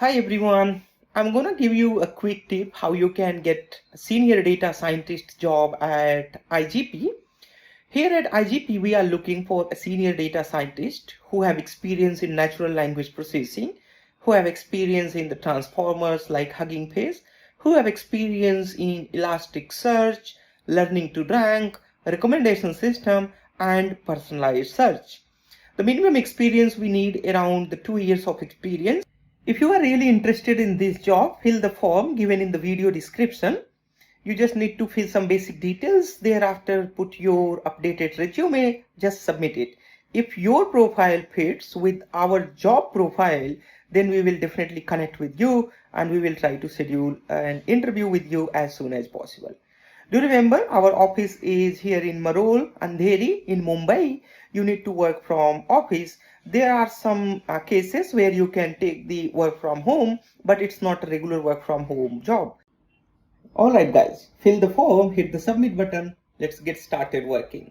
Hi everyone, I'm gonna give you a quick tip how you can get a senior data scientist job at IGP. Here at IGP, we are looking for a senior data scientist who have experience in natural language processing, who have experience in the transformers like Hugging Face, who have experience in Elasticsearch, learning to rank, recommendation system, and personalized search. The minimum experience we need around the 2 years of experience. If you are really interested in this job, fill the form given in the video description. You just need to fill some basic details. Thereafter, put your updated resume, just submit it. If your profile fits with our job profile, then we will definitely connect with you and we will try to schedule an interview with you as soon as possible. Do remember, our office is here in Marol, Andheri in Mumbai. You need to work from office. There are some cases where you can take the work from home, but it's not a regular work from home job. Alright guys, fill the form, hit the submit button. Let's get started working.